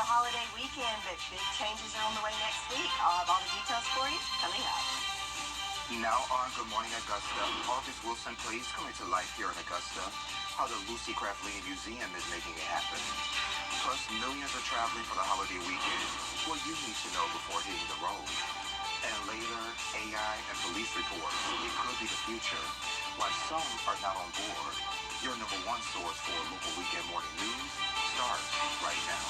holiday weekend, but big changes are on the way next week. I'll have all the details for you coming up. Now on Good Morning Augusta, August Wilson plays coming to life here in Augusta, how the Lucy Craft-Lee Museum is making it happen. Plus, millions are traveling for the holiday weekend. What you need to know before hitting the road. And later, AI and police reports. It could be the future. Why some are not on board. Your number one source for local weekend morning news starts right now.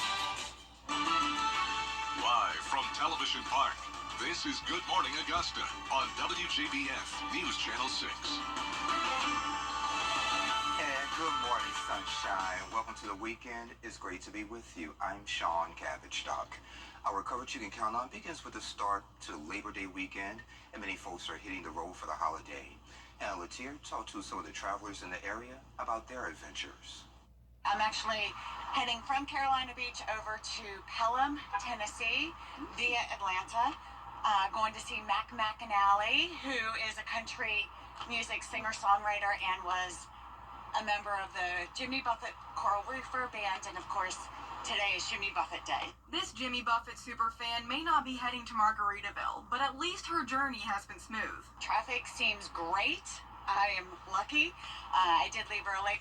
Live from Television Park, this is Good Morning Augusta on WJBF News Channel 6. And good morning, sunshine. Welcome to the weekend. It's great to be with you. I'm Sean Cabbage-Stock. Our coverage you can count on begins with the start to Labor Day weekend, and many folks are hitting the road for the holiday. And Latier talked to some of the travelers in the area about their adventures. I'm actually heading from Carolina Beach over to Pelham, Tennessee, via Atlanta, going to see Mac McAnally, who is a country music singer-songwriter and was a member of the Jimmy Buffett Coral Reefer Band, and of course, today is Jimmy Buffett Day. This Jimmy Buffett superfan may not be heading to Margaritaville, but at least her journey has been smooth. Traffic seems great. I am lucky. I did leave early.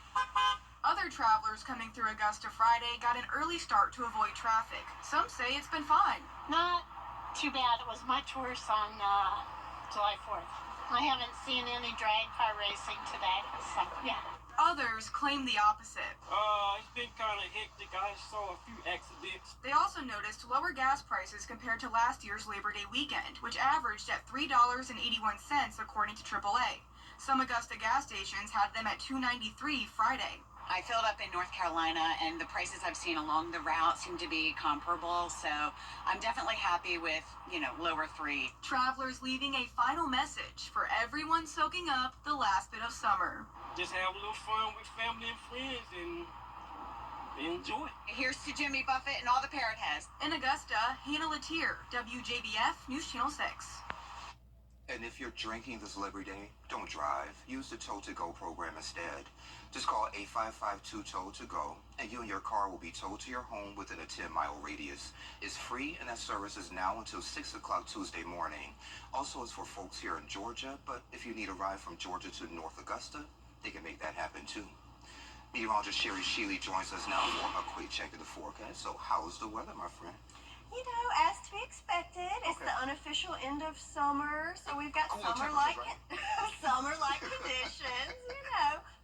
Other travelers coming through Augusta Friday got an early start to avoid traffic. Some say it's been fine. Not too bad. It was much worse on July 4th. I haven't seen any drag car racing today, so yeah. Others claim the opposite. It's been kind of hectic. I saw a few accidents. They also noticed lower gas prices compared to last year's Labor Day weekend, which averaged at $3.81 according to AAA. Some Augusta gas stations had them at $2.93 Friday. I filled up in North Carolina, and the prices I've seen along the route seem to be comparable, so I'm definitely happy with, lower $3. Travelers leaving a final message for everyone soaking up the last bit of summer. Just have a little fun with family and friends and enjoy. Here's to Jimmy Buffett and all the parrot heads. In Augusta, Hannah Latier, WJBF News Channel 6. And if you're drinking this Labor Day, don't drive. Use the Tow-to-Go program instead. Just call 8552-TOW-TO-GO, and you and your car will be towed to your home within a 10-mile radius. It's free, and that service is now until 6 o'clock Tuesday morning. Also, it's for folks here in Georgia, but if you need a ride from Georgia to North Augusta, they can make that happen too. Meteorologist Sherry Sheely joins us now for a quick check of the forecast. So how's the weather, my friend? As to be expected, it's the unofficial end of summer, so we've got Cool summer-like right? summer-like conditions,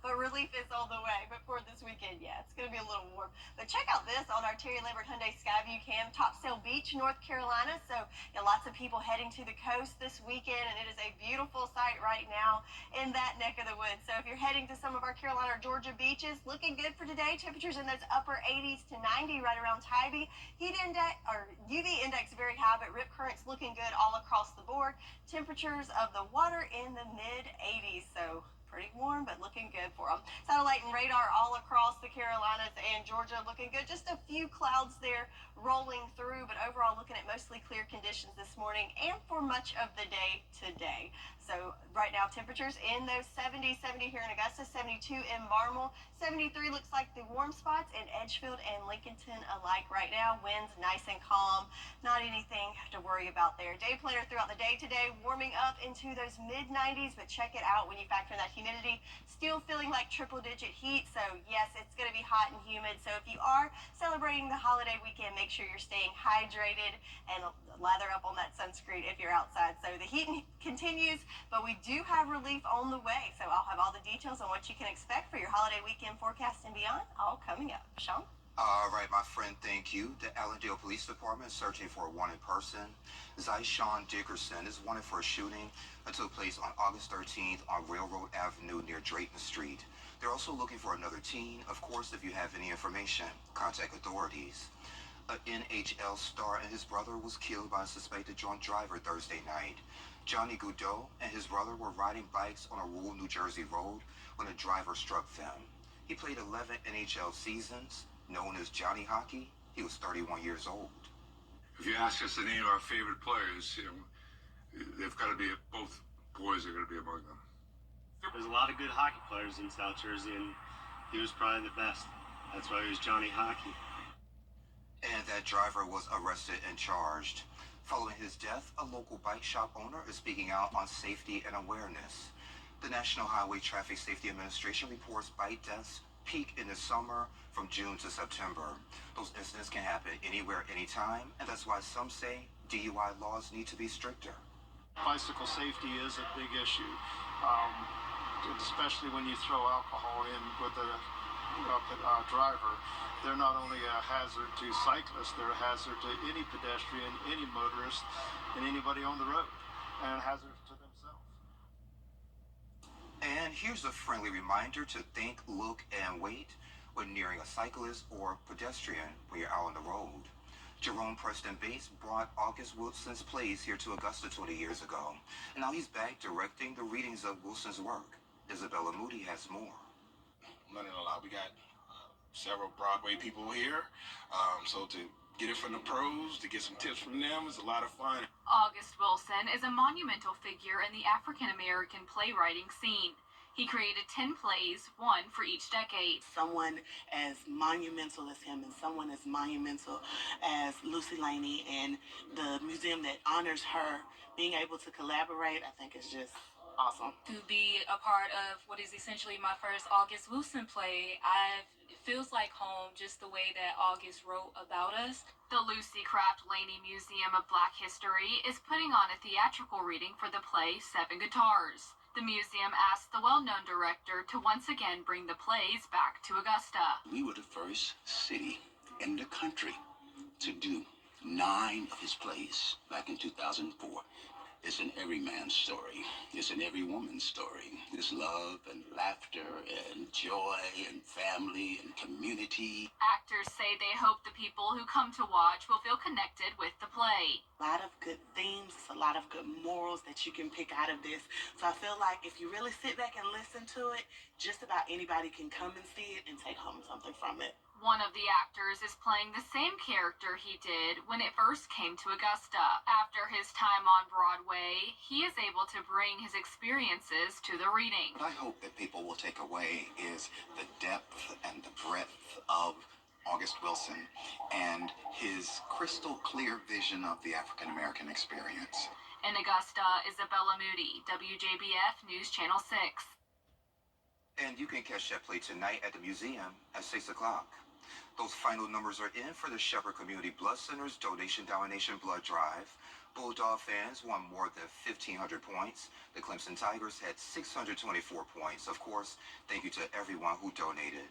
but relief is on the way. But for this weekend, it's going to be a little warm. But check out this on our Terry Lambert Hyundai Skyview Cam, Topsail Beach, North Carolina. So lots of people heading to the coast this weekend, and it is a beautiful sight right now in that neck of the woods. So if you're heading to some of our Carolina or Georgia beaches, looking good for today. Temperatures in those upper 80s to 90 right around Tybee. Heat index or UV index very high, but rip currents looking good all across the board. Temperatures of the water in the mid 80s, so pretty warm, but looking good for them. Satellite and radar all across the Carolinas and Georgia looking good. Just a few clouds there rolling through, but overall looking at mostly clear conditions this morning and for much of the day today. So right now temperatures in those 70 here in Augusta, 72 in Marmol, 73 looks like the warm spots in Edgefield and Lincolnton alike right now. Winds nice and calm, not anything to worry about there. Day planner throughout the day today, warming up into those mid 90s, but check it out when you factor in that humidity. Still feeling like triple-digit heat, so yes, it's going to be hot and humid. So if you are celebrating the holiday weekend, make sure you're staying hydrated and lather up on that sunscreen if you're outside. So the heat continues, but we do have relief on the way. So I'll have all the details on what you can expect for your holiday weekend forecast and beyond, all coming up. Sean? All right, my friend, thank you. The Allendale Police Department is searching for a wanted person. Zyshawn Dickerson is wanted for a shooting that took place on August 13th on Railroad Avenue near Drayton Street. They're also looking for another teen. Of course, if you have any information, contact authorities. An NHL star and his brother was killed by a suspected drunk driver Thursday night. Johnny Goudreau and his brother were riding bikes on a rural New Jersey road when a driver struck them. He played 11 NHL seasons. Known as Johnny Hockey, he was 31 years old. If you ask us to name our favorite players, they've got to be, both boys are going to be among them. There's a lot of good hockey players in South Jersey, and he was probably the best. That's why he was Johnny Hockey. And that driver was arrested and charged. Following his death, a local bike shop owner is speaking out on safety and awareness. The National Highway Traffic Safety Administration reports bike deaths peak in the summer from June to September. Those incidents can happen anywhere, anytime, and that's why some say DUI laws need to be stricter. Bicycle safety is a big issue, especially when you throw alcohol in with a driver. They're not only a hazard to cyclists, they're a hazard to any pedestrian, any motorist, and anybody on the road, and a hazard to themselves. And here's a friendly reminder to think, look, and wait when nearing a cyclist or pedestrian when you're out on the road. Jerome Preston Bates brought August Wilson's plays here to Augusta 20 years ago, and now he's back directing the readings of Wilson's work. Isabella Moody has more. Learning a lot. We got several Broadway people here, so to get it from the pros, to get some tips from them is a lot of fun. August Wilson is a monumental figure in the African-American playwriting scene. He created 10 plays, one for each decade. Someone as monumental as him and someone as monumental as Lucy Laney and the museum that honors her, being able to collaborate, I think is just awesome. To be a part of what is essentially my first August Wilson play, it feels like home, just the way that August wrote about us. The Lucy Craft Laney Museum of Black History is putting on a theatrical reading for the play Seven Guitars. The museum asked the well-known director to once again bring the plays back to Augusta. We were the first city in the country to do 9 of his plays back in 2004. It's in every man's story. It's in every woman's story. It's love and laughter and joy and family and community. Actors say they hope the people who come to watch will feel connected with the play. A lot of good themes, a lot of good morals that you can pick out of this. So I feel like if you really sit back and listen to it, just about anybody can come and see it and take home something from it. One of the actors is playing the same character he did when it first came to Augusta. After his time on Broadway, he is able to bring his experiences to the reading. What I hope that people will take away is the depth and the breadth of August Wilson and his crystal clear vision of the African American experience. In Augusta, Isabella Moody, WJBF News Channel 6. And you can catch that play tonight at the museum at 6 o'clock. Those final numbers are in for the Shepherd Community Blood Center's Donation Domination Blood Drive. Bulldog fans won more than 1,500 points. The Clemson Tigers had 624 points. Of course, thank you to everyone who donated.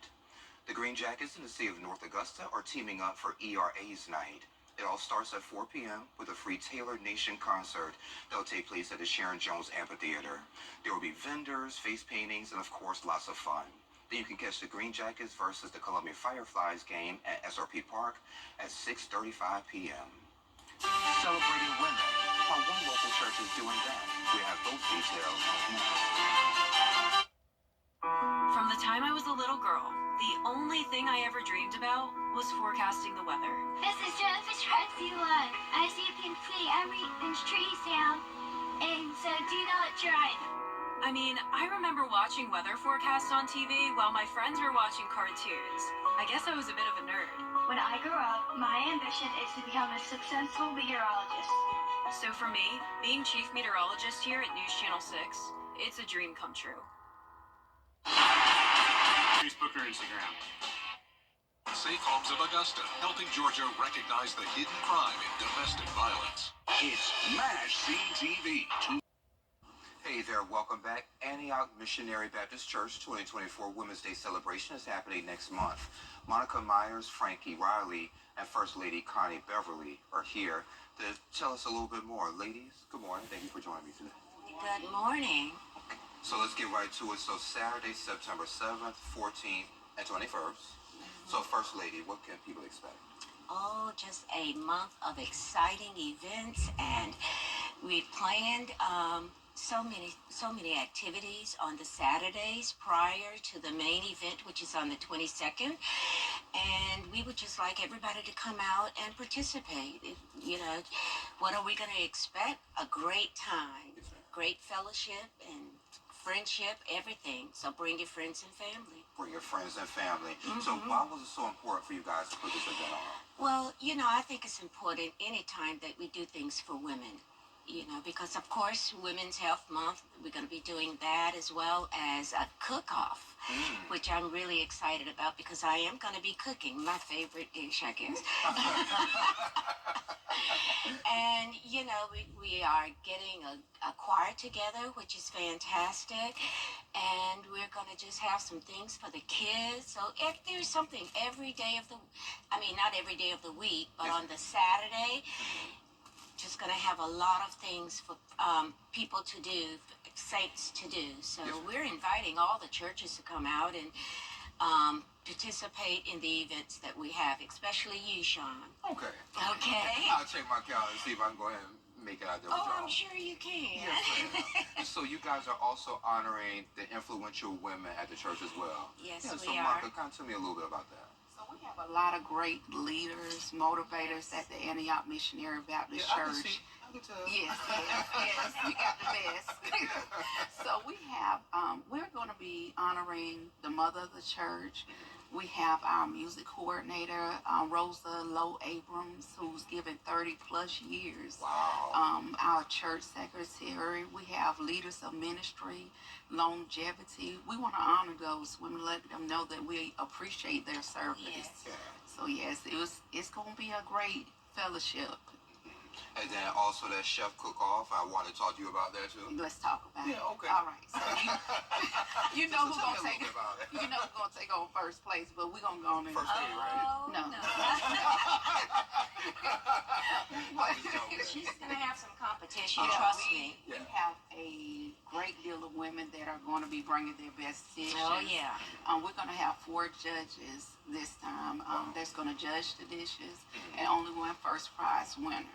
The Green Jackets in the city of North Augusta are teaming up for ERA's night. It all starts at 4 p.m. with a free Taylor Nation concert that will take place at the Sharon Jones Amphitheater. There will be vendors, face paintings, and of course, lots of fun. Then you can catch the Green Jackets versus the Columbia Fireflies game at SRP Park at 6:35 p.m. Celebrating women, how one local church is doing that. We have those details next. From the time I was a little girl, the only thing I ever dreamed about was forecasting the weather. This is Jennifer Strutziwan. I see you can see everything's trees down, and so do not drive. I mean, I remember watching weather forecasts on TV while my friends were watching cartoons. I guess I was a bit of a nerd. When I grow up, my ambition is to become a successful meteorologist. So for me, being chief meteorologist here at News Channel 6, it's a dream come true. Facebook or Instagram. Safe Homes of Augusta, helping Georgia recognize the hidden crime in domestic violence. It's MASH CTV. Hey there, welcome back. Antioch Missionary Baptist Church 2024 Women's Day celebration is happening next month. Monica Myers, Frankie Riley, and First Lady Connie Beverly are here to tell us a little bit more. Ladies, good morning. Thank you for joining me today. Good morning. So let's get right to it. So Saturday, September 7th, 14th, and 21st. So First Lady, what can people expect? Oh, just a month of exciting events, and we planned so many activities on the Saturdays prior to the main event, which is on the 22nd. And we would just like everybody to come out and participate. You know, what are we going to expect? A great time, great fellowship, and friendship, everything. So bring your friends and family. Bring your friends and family. So why was it so important for you guys to put this event on? Well, I think it's important anytime that we do things for women. Because of course, Women's Health Month, we're going to be doing that as well as a cook-off, which I'm really excited about because I am going to be cooking my favorite dish, I guess. And, we are getting a choir together, which is fantastic. And we're going to just have some things for the kids. So if there's something every day of not every day of the week, but on the Saturday, just going to have a lot of things for people to do, saints to do. So we're inviting all the churches to come out and participate in the events that we have, especially you, Sean. Okay. Okay. I'll check my calendar and see if I can go ahead and make it out there with y'all. I'm sure you can. Yes, ma'am. So you guys are also honoring the influential women at the church as well. Yes, so we are. Monica, kind of tell me a little bit about that. So we have a lot of great leaders, motivators at the Antioch Missionary Baptist Church. I can tell. Yes, you got the best. So we have, we're going to be honoring the mother of the church. We have our music coordinator, Rosa Lowe Abrams, who's given 30 plus years. Wow. Our church secretary. We have leaders of ministry, longevity. We want to honor those women, let them know that we appreciate their service. Yes. Yeah. So yes, it's going to be a great fellowship. And then also that chef cook-off, I want to talk to you about that too. Let's talk about it. Yeah, okay. All right. So you know who's Tell me gonna a take little bit about it. you know who's gonna take on first place, but we're gonna go on in. First aid, right? No. She's going to have some competition, Yeah, trust we me. have a great deal of women that are going to be bringing their best dishes. Oh, yeah. We're going to have 4 judges this time that's going to judge the dishes, and only one first prize winner.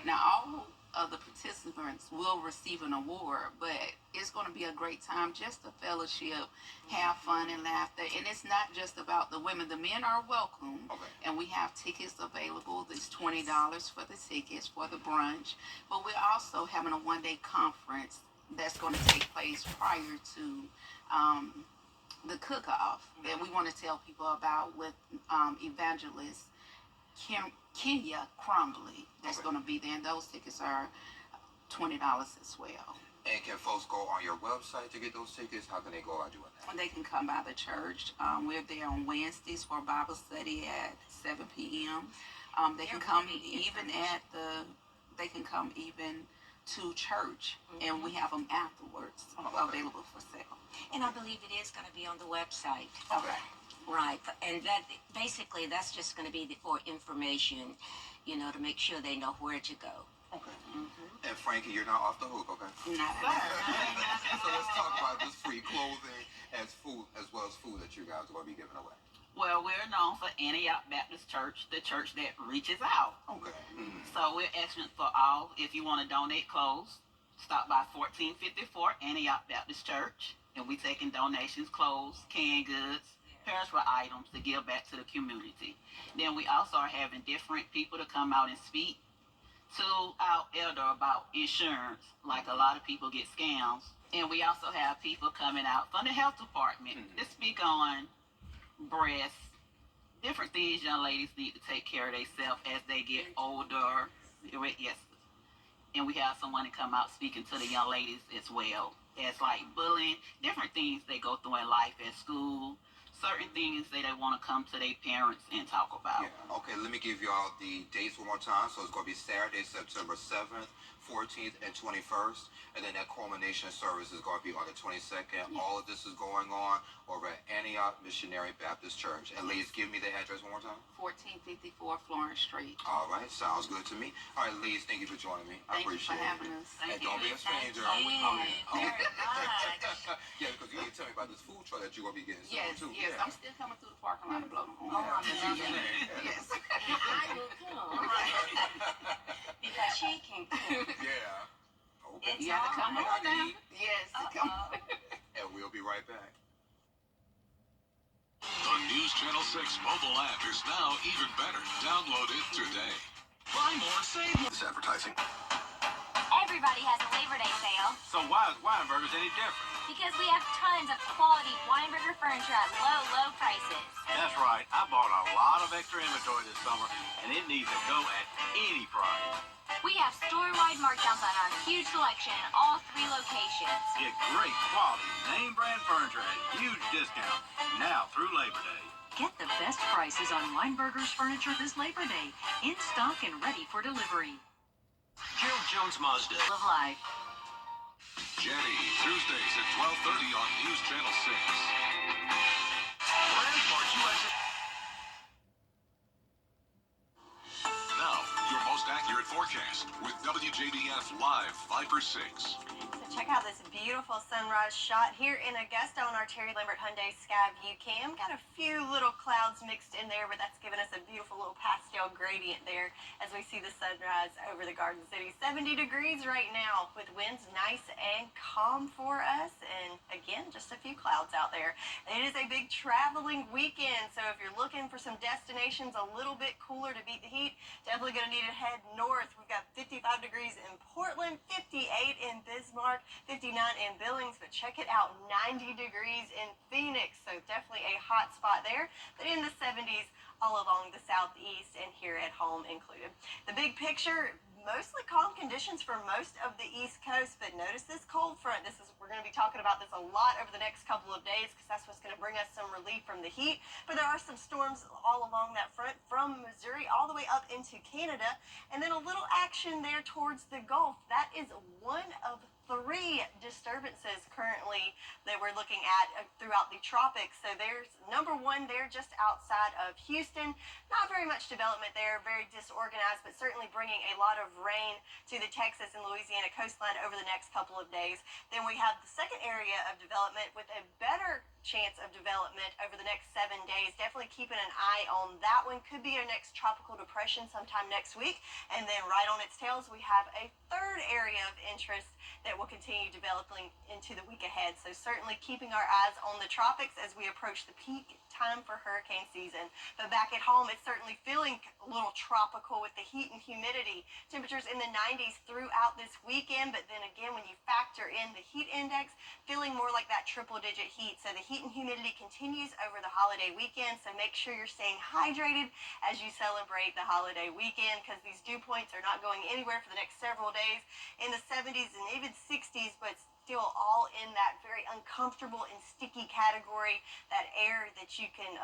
Now, all of the participants will receive an award, but it's going to be a great time just to fellowship, have fun and laughter. And it's not just about the women. The men are welcome, and we have tickets available. There's $20 for the tickets for the brunch, but we're also having a one-day conference that's going to take place prior to the cook-off that we want to tell people about with evangelist Kenya Crumbly that's going to be there, and those tickets are $20 as well. And can folks go on your website to get those tickets? How can they go about doing that? They can come by the church. We're there on Wednesdays for Bible study at 7 p.m. They can come even to church, and we have them afterwards available for sale. And I believe it is going to be on the website. Okay. Right, and that basically that's just going to be for information, to make sure they know where to go. Okay. And Frankie, you're not off the hook, okay? Not at all. So let's talk about this free clothing as well as food that you guys are going to be giving away. Well, we're known for Antioch Baptist Church, the church that reaches out. Okay. So we're asking for all, if you want to donate clothes, stop by 1454 Antioch Baptist Church, and we taking donations, clothes, canned goods, perishable items to give back to the community. Then we also are having different people to come out and speak to our elder about insurance, like a lot of people get scams. And we also have people coming out from the health department to speak on breasts, different things young ladies need to take care of themselves as they get older. Yes. And we have someone to come out speaking to the young ladies as well, as like bullying, different things they go through in life at school, certain things they want to come to their parents and talk about. Yeah. Okay, let me give you all the dates one more time. So it's going to be Saturday, September 7th, 14th, and 21st. And then that culmination service is going to be on the 22nd. All of this is going on over at Antioch Missionary Baptist Church. And ladies, give me the address one more time. 1454 Florence Street. All right, sounds good to me. All right, ladies, thank you for joining me. I appreciate it. Thank you for having us. And don't be a stranger. Thank you very much. Yeah, because you need to tell me about this food truck that you're going to be getting Yes, soon, too. yes. Yeah. I'm still coming through the parking lot to blow the horn. Yes. I will come. Because she can cook. Yeah. Okay. You gotta come on now. Yes, come on. And we'll be right back. The News Channel 6 mobile app is now even better. Download it today. Buy more, save more. This advertising. Everybody has a Labor Day sale. So why is Weinberger's any different? Because we have tons of quality Weinberger furniture at low prices. That's right. I bought a lot of extra inventory this summer, and it needs to go at any price. We have store-wide markdowns on our huge selection in all 3 locations. Get great quality, name brand furniture at huge discount now through Labor Day. Get the best prices on Weinberger's furniture this Labor Day. In stock and ready for delivery. Gerald Jones Mazda. Love life. Jenny, Tuesdays at 12:30 on News Channel 6. Transmart USA. Now, your most accurate forecast with WJBF Live 5 for 6. So check out this beautiful sunrise shot here in Augusta on our Terry Lambert Hyundai Skyview cam. Got a few little clouds mixed in there, but that's giving us a beautiful little pastel gradient there as we see the sunrise over the Garden City. 70 degrees right now with winds nice and calm for us, and again, just a few clouds out there. It is a big traveling weekend, so if you're looking for some destinations a little bit cooler to beat the heat, definitely going to need to head north. We've got 55 degrees in Portland, 58 in Bismarck, 59 in Billings, but check it out, 90 degrees in Phoenix, so definitely a hot spot there, but in the 70s all along the southeast and here at home included. The big picture, mostly calm conditions for most of the East Coast, but notice this cold front. We're going to be talking about this a lot over the next couple of days because that's what's going to bring us some relief from the heat. But there are some storms all along that front from Missouri all the way up into Canada, and then a little action there towards the Gulf. That is one of 3 disturbances currently that we're looking at throughout the tropics. So there's number 1 there just outside of Houston. Not very much development there, very disorganized, but certainly bringing a lot of rain to the Texas and Louisiana coastline over the next couple of days. Then we have the second area of development with a better chance of development over the next 7 days. Definitely keeping an eye on that one. Could be our next tropical depression sometime next week. And then right on its tails, we have a third area of interest that will continue developing into the week ahead. So certainly keeping our eyes on the tropics as we approach the peak time for hurricane season. But back at home, it's certainly feeling a little tropical with the heat and humidity. Temperatures in the 90s throughout this weekend, but then again, when you factor in the heat index, feeling more like that triple-digit heat. So the heat and humidity continues over the holiday weekend, so make sure you're staying hydrated as you celebrate the holiday weekend because these dew points are not going anywhere for the next several days in the 70s and even 60s, but still all in that very uncomfortable and sticky category, that air that you can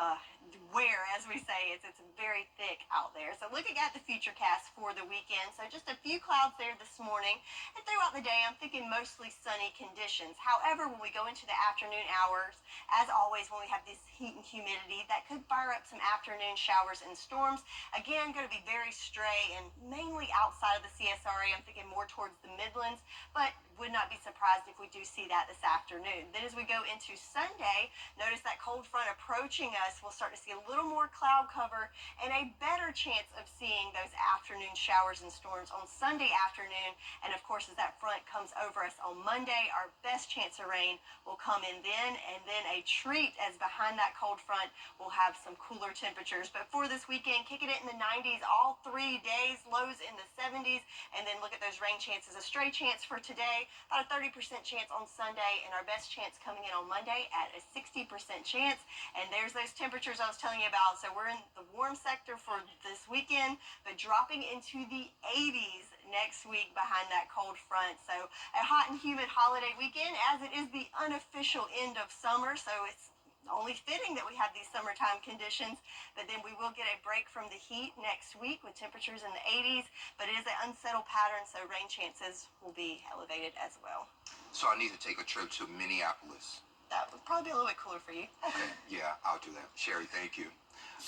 wear, as we say. It's very thick out there. So looking at the future cast for the weekend, so just a few clouds there this morning, and throughout the day I'm thinking mostly sunny conditions. However, when we go into the afternoon hours, as always when we have this heat and humidity, that could fire up some afternoon showers and storms. Again, going to be very stray and mainly outside of the CSRA. I'm thinking more towards the Midlands, but would not be surprised if we do see that this afternoon. Then as we go into Sunday, notice that cold front approaching us. We'll start to see a little more cloud cover and a better chance of seeing those afternoon showers and storms on Sunday afternoon. And of course, as that front comes over us on Monday, our best chance of rain will come in then. And then a treat as behind that cold front, we'll have some cooler temperatures. But for this weekend, kicking it in the 90s all 3 days, lows in the 70s. And then look at those rain chances. A stray chance for today, about a 30% chance on Sunday, and our best chance coming in on Monday at a 60% chance. And there's those temperatures I was telling you about. So we're in the warm sector for this weekend, but dropping into the 80s next week behind that cold front. So a hot and humid holiday weekend, as it is the unofficial end of summer. So it's only fitting that we have these summertime conditions, but then we will get a break from the heat next week with temperatures in the 80s, but it is an unsettled pattern, so rain chances will be elevated as well. So I need to take a trip to Minneapolis. That would probably be a little bit cooler for you. Okay, yeah, I'll do that. Sherry, thank you.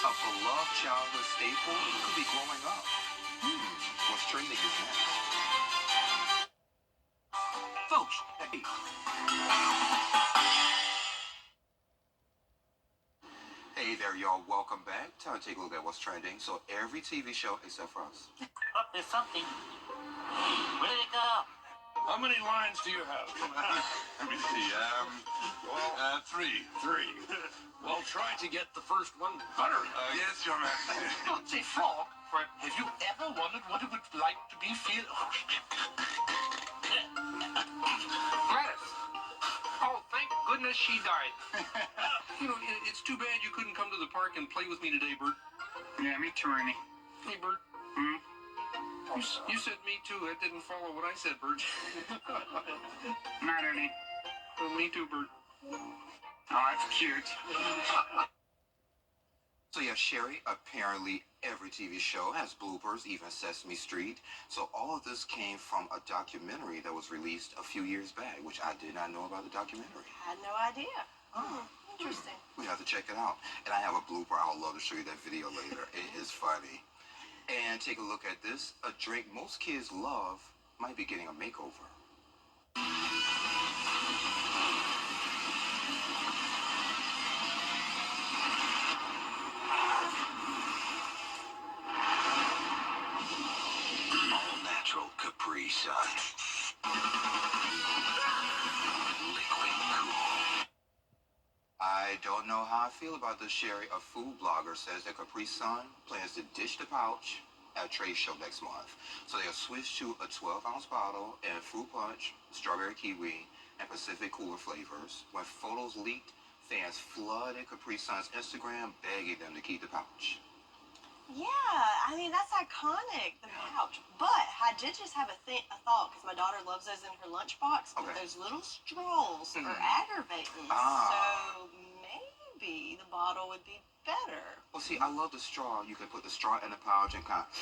A beloved childhood staple could be growing up. What's trending is next. Folks, hey. Hey there, y'all. Welcome back. Time to take a look at what's trending. So every TV show except for us. Oh, there's something. Where did it go? How many lines do you have? Let me see. 3. Well, try to get the first one better. Yes, Your Majesty. Say, Frog, have you ever wondered what it would like to be feel... Gladys, Oh, thank goodness she died. It's too bad you couldn't come to the park and play with me today, Bert. Yeah, me too, Ernie. Hey, Bert. You said me too. That didn't follow what I said, Bert. Not Ernie. Well, me too, Bert. Oh, that's cute. So yeah, Sherry, apparently every TV show has bloopers, even Sesame Street. So all of this came from a documentary that was released a few years back, which I did not know about the documentary. I had no idea. Interesting. We have to check it out. And I have a blooper. I would love to show you that video later. It is funny. And take a look at this. A drink most kids love might be getting a makeover. All-natural Capri Sun. Liquid cool. I don't know how I feel about this, Sherry. A food blogger says that Capri Sun plans to ditch the pouch at a trade show next month. So they'll switch to a 12-ounce bottle and fruit punch, strawberry kiwi, and Pacific cooler flavors. When photos leaked, fans flooded Capri Sun's Instagram, begging them to keep the pouch. Yeah, I mean, that's iconic, the pouch. But I did just have a thought, because my daughter loves those in her lunchbox, but those little straws are aggravating. So maybe the bottle would be better. Well, see, I love the straw. You can put the straw in the pouch and kind of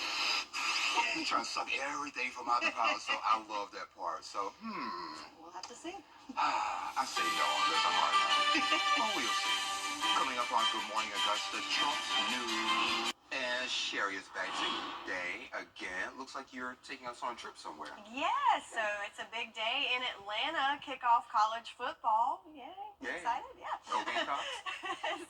you try to suck everything from out the pouch. So I love that part. So, We'll have to see. I say no. That's a hard no. Well, we'll see. Coming up on Good Morning Augusta, Trump's news. And Sherry is back today again. Looks like you're taking us on a trip somewhere. Yeah, so it's a big day in Atlanta. Kick off college football. Yay. Excited? Yeah. Go Gamecocks.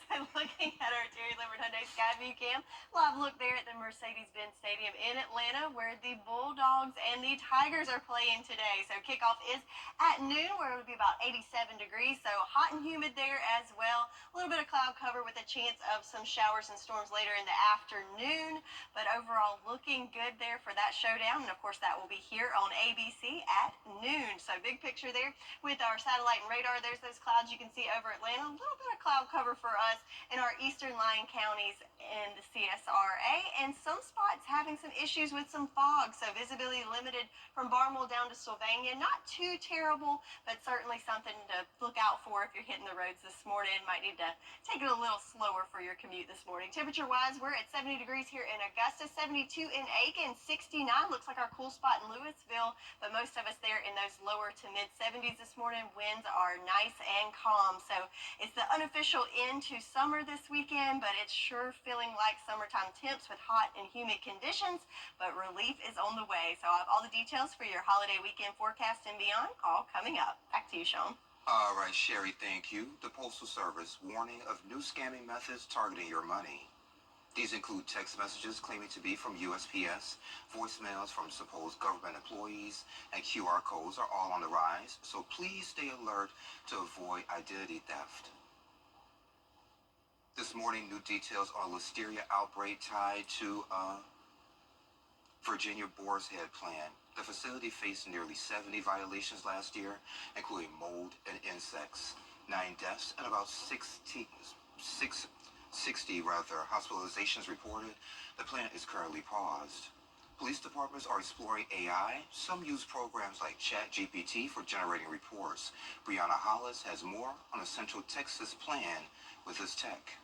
So looking at our Terry Libbert Hyundai Skyview cam, live look there at the Mercedes-Benz Stadium in Atlanta, where the Bulldogs and the Tigers are playing today. So kickoff is at noon, where it'll be about 87 degrees. So hot and humid there as well. A little bit of cloud cover with a chance of some showers and storms later in the afternoon. But overall, looking good there for that showdown. And of course, that will be here on ABC at noon. So big picture there with our satellite and radar. There's those clouds you can see over Atlanta. A little bit of cloud cover for us in our eastern line counties in the CSRA, and some spots having some issues with some fog. So visibility limited from Barnwell down to Sylvania. Not too terrible, but certainly something to look out for if you're hitting the roads this morning. Might need to take it a little slower for your commute this morning. Temperature-wise, we're at 70 degrees here in Augusta, 72 in Aiken, 69. Looks like our cool spot in Louisville, but most of us there in those lower to mid-70s this morning. Winds are nice and calm. So it's the unofficial end to summer this weekend, but it's sure feeling like summertime temps with hot and humid conditions, but relief is on the way. So I have all the details for your holiday weekend forecast and beyond, all coming up. Back to you, Sean. All right, Sherry, thank you. The Postal Service warning of new scamming methods targeting your money. These include text messages claiming to be from USPS, voicemails from supposed government employees, and QR codes are all on the rise, so please stay alert to avoid identity theft. This morning, new details on a listeria outbreak tied to Virginia Boar's Head plan. The facility faced nearly 70 violations last year, including mold and insects, 9 deaths, and about 60 hospitalizations reported. The plant is currently paused. Police departments are exploring AI. Some use programs like ChatGPT for generating reports. Brianna Hollis has more on a Central Texas plan with this tech.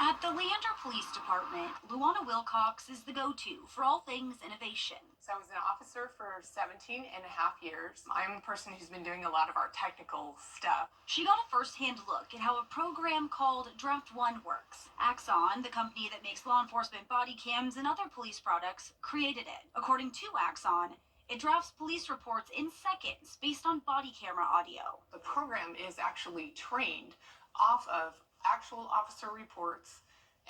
At the Leander Police Department, Luana Wilcox is the go-to for all things innovation. So I was an officer for 17 and a half years. I'm a person who's been doing a lot of our technical stuff. She got a first-hand look at how a program called Draft One works. Axon, the company that makes law enforcement body cams and other police products, created it. According to Axon, it drafts police reports in seconds based on body camera audio. The program is actually trained off of actual officer reports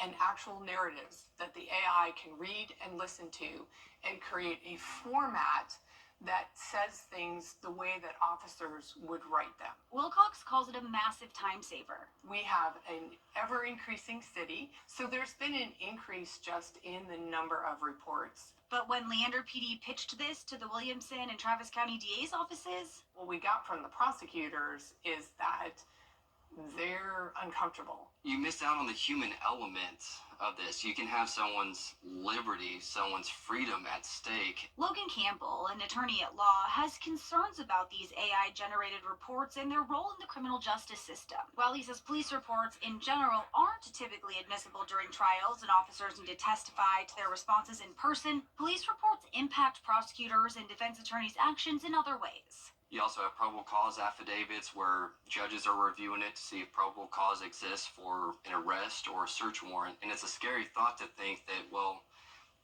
and actual narratives that the AI can read and listen to and create a format that says things the way that officers would write them. Wilcox calls it a massive time saver. We have an ever-increasing city, so there's been an increase just in the number of reports. But when Leander PD pitched this to the Williamson and Travis County DA's offices, what we got from the prosecutors is that they're uncomfortable. You miss out on the human element of this. You can have someone's liberty, someone's freedom at stake. Logan Campbell, an attorney at law, has concerns about these AI-generated reports and their role in the criminal justice system. While he says police reports in general aren't typically admissible during trials and officers need to testify to their responses in person, police reports impact prosecutors and defense attorneys' actions in other ways. You also have probable cause affidavits where judges are reviewing it to see if probable cause exists for an arrest or a search warrant. And it's a scary thought to think that, well,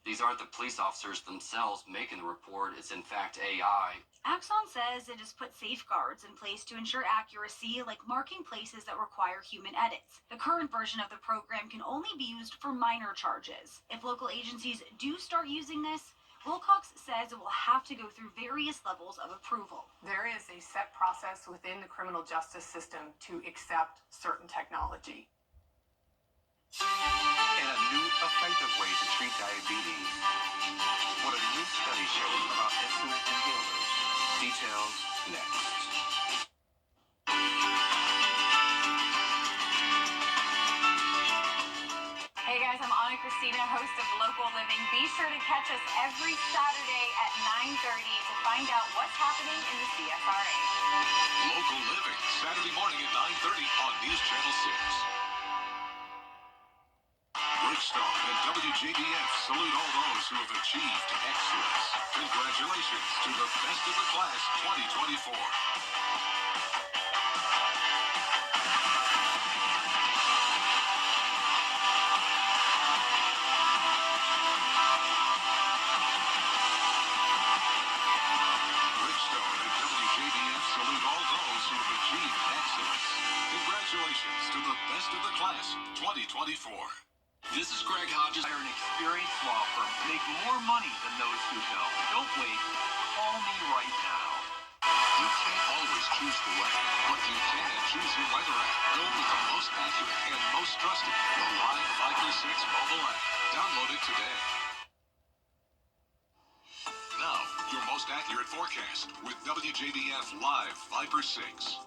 these aren't the police officers themselves making the report. It's in fact AI. Axon says it has put safeguards in place to ensure accuracy, like marking places that require human edits. The current version of the program can only be used for minor charges. If local agencies do start using this, Wilcox says it will have to go through various levels of approval. There is a set process within the criminal justice system to accept certain technology. And a new effective way to treat diabetes. What a new study shows about insulin inhalers. Details next. Hey guys, I'm Anna Christina, host of Local Living. Be sure to catch us every Saturday at 9:30 to find out what's happening in the CSRA. Local Living, Saturday morning at 9:30 on News Channel 6. Bridgestone and WJBF salute all those who have achieved excellence. Congratulations to the best of the class 2024. Congratulations to the best of the class 2024. This is Greg Hodges. Hire an experienced law firm. Make more money than those who don't. Don't wait. Call me right now. You can't always choose the weather, but you can choose your weather app. Go with the most accurate and most trusted, the Live Viper 6 mobile app. Download it today. Now, your most accurate forecast with WJBF Live Viper 6.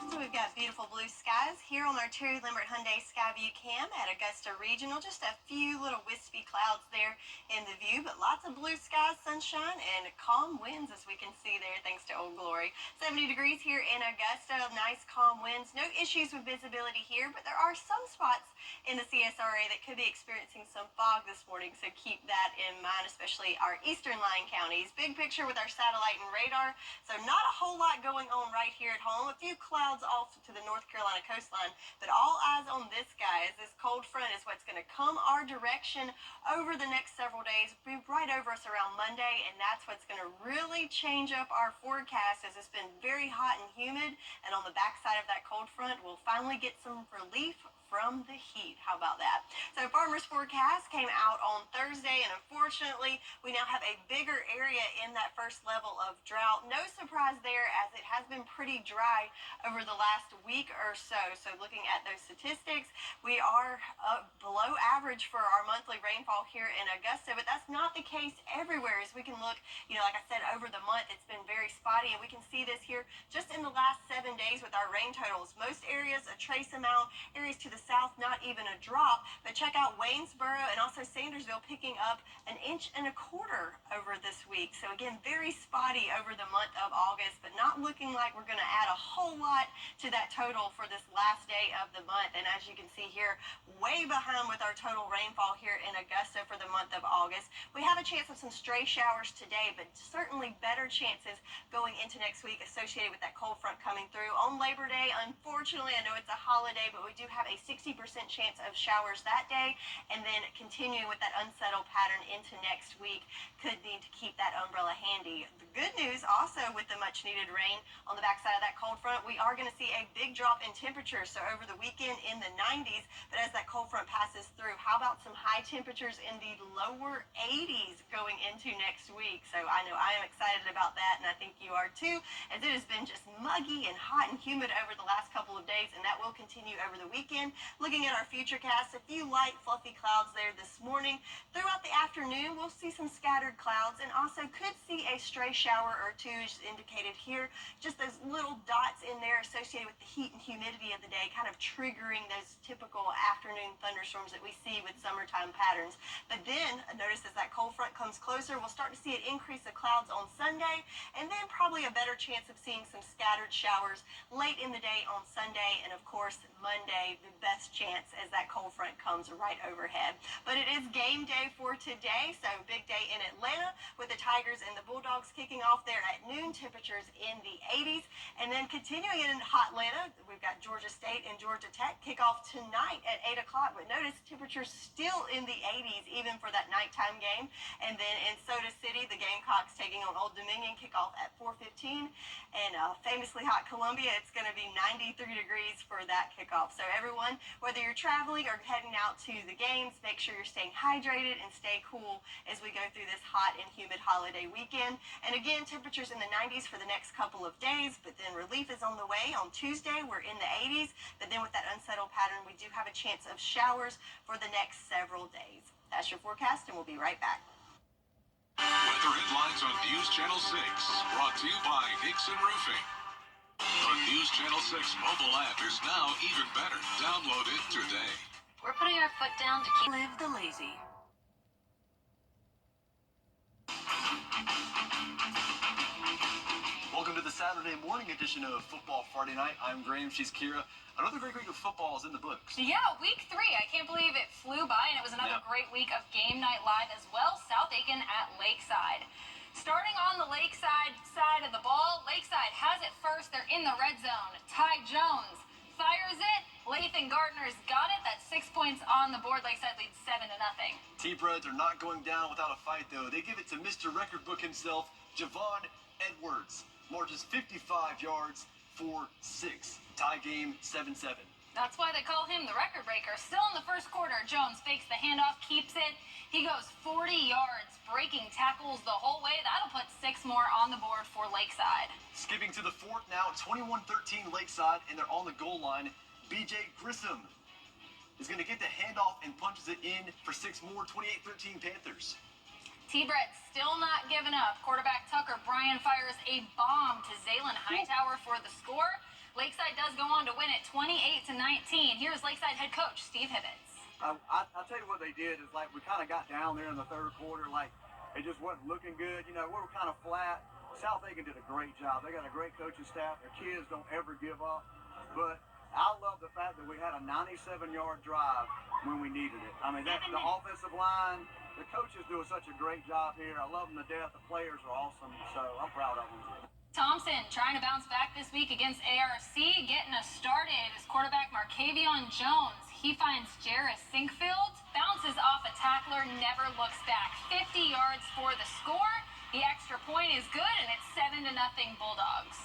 So we've got beautiful blue skies here on our Terry Lambert Hyundai Skyview Cam at Augusta Regional. Just a few little wispy clouds there in the view, but lots of blue skies, sunshine, and calm winds as we can see there, thanks to Old Glory. 70 degrees here in Augusta, nice calm winds. No issues with visibility here, but there are some spots in the CSRA that could be experiencing some fog this morning, so keep that in mind, especially our eastern line counties. Big picture with our satellite and radar, so not a whole lot going on right here at home. A few clouds off to the North Carolina coastline, but all eyes on this guy, as this cold front is what's going to come our direction over the next several days, be right over us around Monday, and that's what's going to really change up our forecast, as it's been very hot and humid, and on the backside of that cold front, we'll finally get some relief from the heat. How about that? So Farmer's Forecast came out on Thursday, and unfortunately, we now have a bigger area in that first level of drought. No surprise there, as it has been pretty dry over the last week or so. So looking at those statistics, we are below average for our monthly rainfall here in Augusta, but that's not the case everywhere. As we can look, like I said, over the month, it's been very spotty, and we can see this here just in the last 7 days with our rain totals. Most areas, a trace amount, areas to the south, not even a drop. But check out Waynesboro and also Sandersville picking up 1.25 inches over this week. So again, very spotty over the month of August, but not looking like we're going to add a whole lot to that total for this last day of the month. And as you can see here, way behind with our total rainfall here in Augusta for the month of August. We have a chance of some stray showers today, but certainly better chances going into next week associated with that cold front coming through. On Labor Day, unfortunately, I know it's a holiday, but we do have a 60% chance of showers that day, and then continuing with that unsettled pattern into next week. Could need to keep that umbrella handy. The good news also with the much needed rain on the backside of that cold front, we are going to going to see a big drop in temperature. So over the weekend in the 90s, but as that cold front passes through, how about some high temperatures in the lower 80s going into next week? So I know I am excited about that, and I think you are too, as it has been just muggy and hot and humid over the last couple of days, and that will continue over the weekend. Looking at our futurecast, a few light, fluffy clouds there this morning. Throughout the afternoon, we'll see some scattered clouds and also could see a stray shower or two, as indicated here. Just those little dots in there associated with the heat and humidity of the day, kind of triggering those typical afternoon thunderstorms that we see with summertime patterns. But then, notice as that cold front comes closer, we'll start to see an increase of clouds on Sunday, and then probably a better chance of seeing some scattered showers late in the day on Sunday, and of course Monday, the best chance as that cold front comes right overhead. But it is game day for today, so big day in Atlanta with the Tigers and the Bulldogs kicking off there at noon, temperatures in the 80s. And then continuing in hot Atlanta, we've got Georgia State and Georgia Tech kick off tonight at 8 o'clock. But notice temperatures still in the 80s even for that nighttime game. And then in Soda City, the Gamecocks taking on Old Dominion, kick off at 4:15. And famously hot Columbia, it's going to be 93 degrees for that kickoff. So everyone, whether you're traveling or heading out to the games, make sure you're staying hydrated and stay cool as we go through this hot and humid holiday weekend. And again, temperatures in the 90s for the next couple of days, but then relief is on the way. On Tuesday, we're in the 80s, but then with that unsettled pattern, we do have a chance of showers for the next several days. That's your forecast, and we'll be right back. Weather headlines on News Channel 6, brought to you by Nixon Roofing. The News Channel 6 mobile app is now even better. Download it today. We're putting our foot down to keep Live the lazy. Welcome to the Saturday morning edition of Football Friday Night. I'm Graham, she's Kira. Another great week of football is in the books. Yeah, week 3. I can't believe it flew by, and it was another great week of game night live as well. South Aiken at Lakeside. Starting on the Lakeside side of the ball, Lakeside has it first. They're in the red zone. Ty Jones fires it. Lathan Gardner's got it. That's 6 points on the board. Lakeside leads 7-0. T-Breds are not going down without a fight, though. They give it to Mr. Record Book himself, Javon Edwards. Marches 55 yards for 6. Tie game 7-7. That's why they call him the record breaker. Still in the first quarter, Jones fakes the handoff, keeps it. He goes 40 yards, breaking tackles the whole way. That'll put 6 more on the board for Lakeside. Skipping to the fourth now, 21-13 Lakeside, and they're on the goal line. BJ Grissom is going to get the handoff and punches it in for 6 more, 28-13 Panthers. T-Brett still not giving up. Quarterback Tucker Bryan fires a bomb to Zaylen Hightower for the score. Lakeside does go on to win it 28-19. Here's Lakeside head coach Steve Hibbets. I'll tell you what they did is, like, we kind of got down there in the third quarter, like, it just wasn't looking good. You know, we were kind of flat. South Aiken did a great job. They got a great coaching staff. Their kids don't ever give up. But I love the fact that we had a 97-yard drive when we needed it. I mean, that's the offensive line. The coaches do such a great job here. I love them to death. The players are awesome, so I'm proud of them. Thompson trying to bounce back this week against ARC, getting us started is quarterback Markavion Jones. He finds Jarris Sinkfield, bounces off a tackler, never looks back. 50 yards for the score. The extra point is good, and it's 7-0 Bulldogs.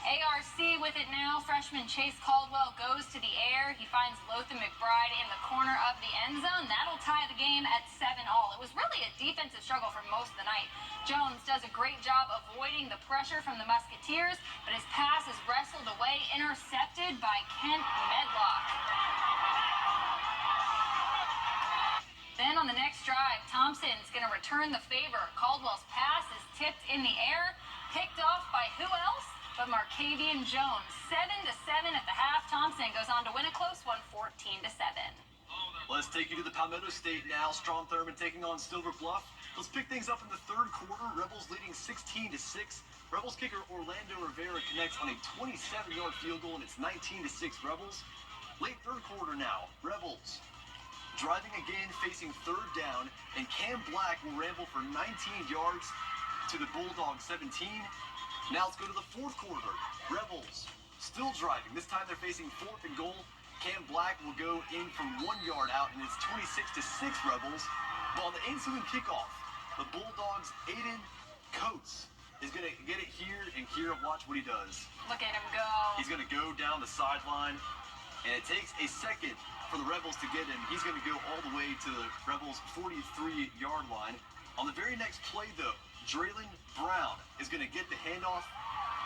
ARC with it now. Freshman Chase Caldwell goes to the air. He finds Lothar McBride in the corner of the end zone. That'll tie the game at 7-7. It was really a defensive struggle for most of the night. Jones does a great job avoiding the pressure from the Musketeers, but his pass is wrestled away, intercepted by Kent Medlock. Then on the next drive, Thompson's going to return the favor. Caldwell's pass is tipped in the air, picked off by who else but Markavion Jones. 7-7 at the half. Thompson goes on to win a close one, 14-7. Let's take you to the Palmetto State now. Strom Thurmond taking on Silver Bluff. Let's pick things up in the third quarter. Rebels leading 16-6. Rebels kicker Orlando Rivera connects on a 27-yard field goal, and it's 19-6 Rebels. Late third quarter now. Rebels driving again, facing third down, and Cam Black will ramble for 19 yards to the Bulldogs 17. Now let's go to the fourth quarter. Rebels still driving. This time they're facing fourth and goal. Cam Black will go in from 1 yard out, and it's 26-6 Rebels. But on the ensuing kickoff, the Bulldogs' Aiden Coates is going to get it here, and here, watch what he does. Look at him go. He's going to go down the sideline, and it takes a second for the Rebels to get him. He's going to go all the way to the Rebels' 43-yard line. On the very next play, though, Draylon Brown is going to get the handoff,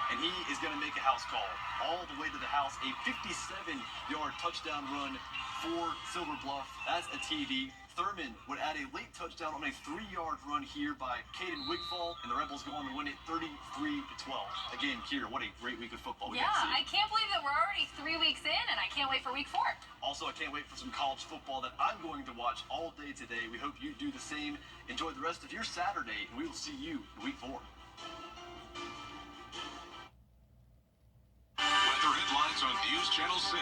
and he is going to make a house call all the way to the house. A 57-yard touchdown run for Silver Bluff. That's a TD. Thurman would add a late touchdown on a 3-yard run here by Caden Wigfall, and the Rebels go on to win it 33-12. Again, Kira, what a great week of football we got to see. I can't believe that we're already 3 weeks in, and I can't wait for week 4. Also, I can't wait for some college football that I'm going to watch all day today. We hope you do the same. Enjoy the rest of your Saturday, and we will see you in week 4. Weather headlines on News Channel 6,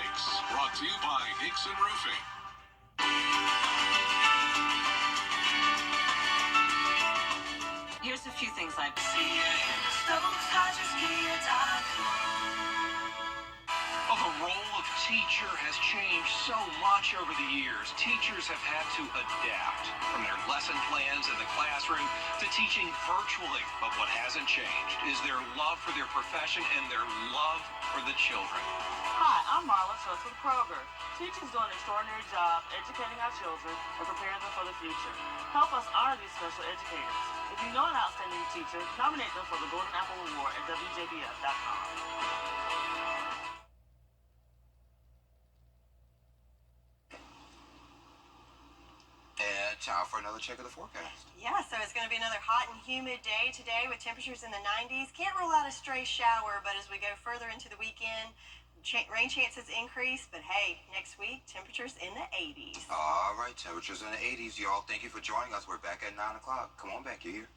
brought to you by Nixon Roofing. Here's a few things I've seen. The role of teacher has changed so much over the years. Teachers have had to adapt from their lesson plans in the classroom to teaching virtually. But what hasn't changed is their love for their profession and their love for the children. Hi, I'm Marla Schultz with Kroger. Teachers do an extraordinary job educating our children and preparing them for the future. Help us honor these special educators. If you know an outstanding teacher, nominate them for the Golden Apple Award at WJBF.com. And time for another check of the forecast. Yeah, so it's going to be another hot and humid day today with temperatures in the 90s. Can't rule out a stray shower, but as we go further into the weekend, rain chances increase. But hey, next week, temperatures in the 80s. All right, temperatures in the 80s, y'all. Thank you for joining us. We're back at 9 o'clock. Come on back, you're here.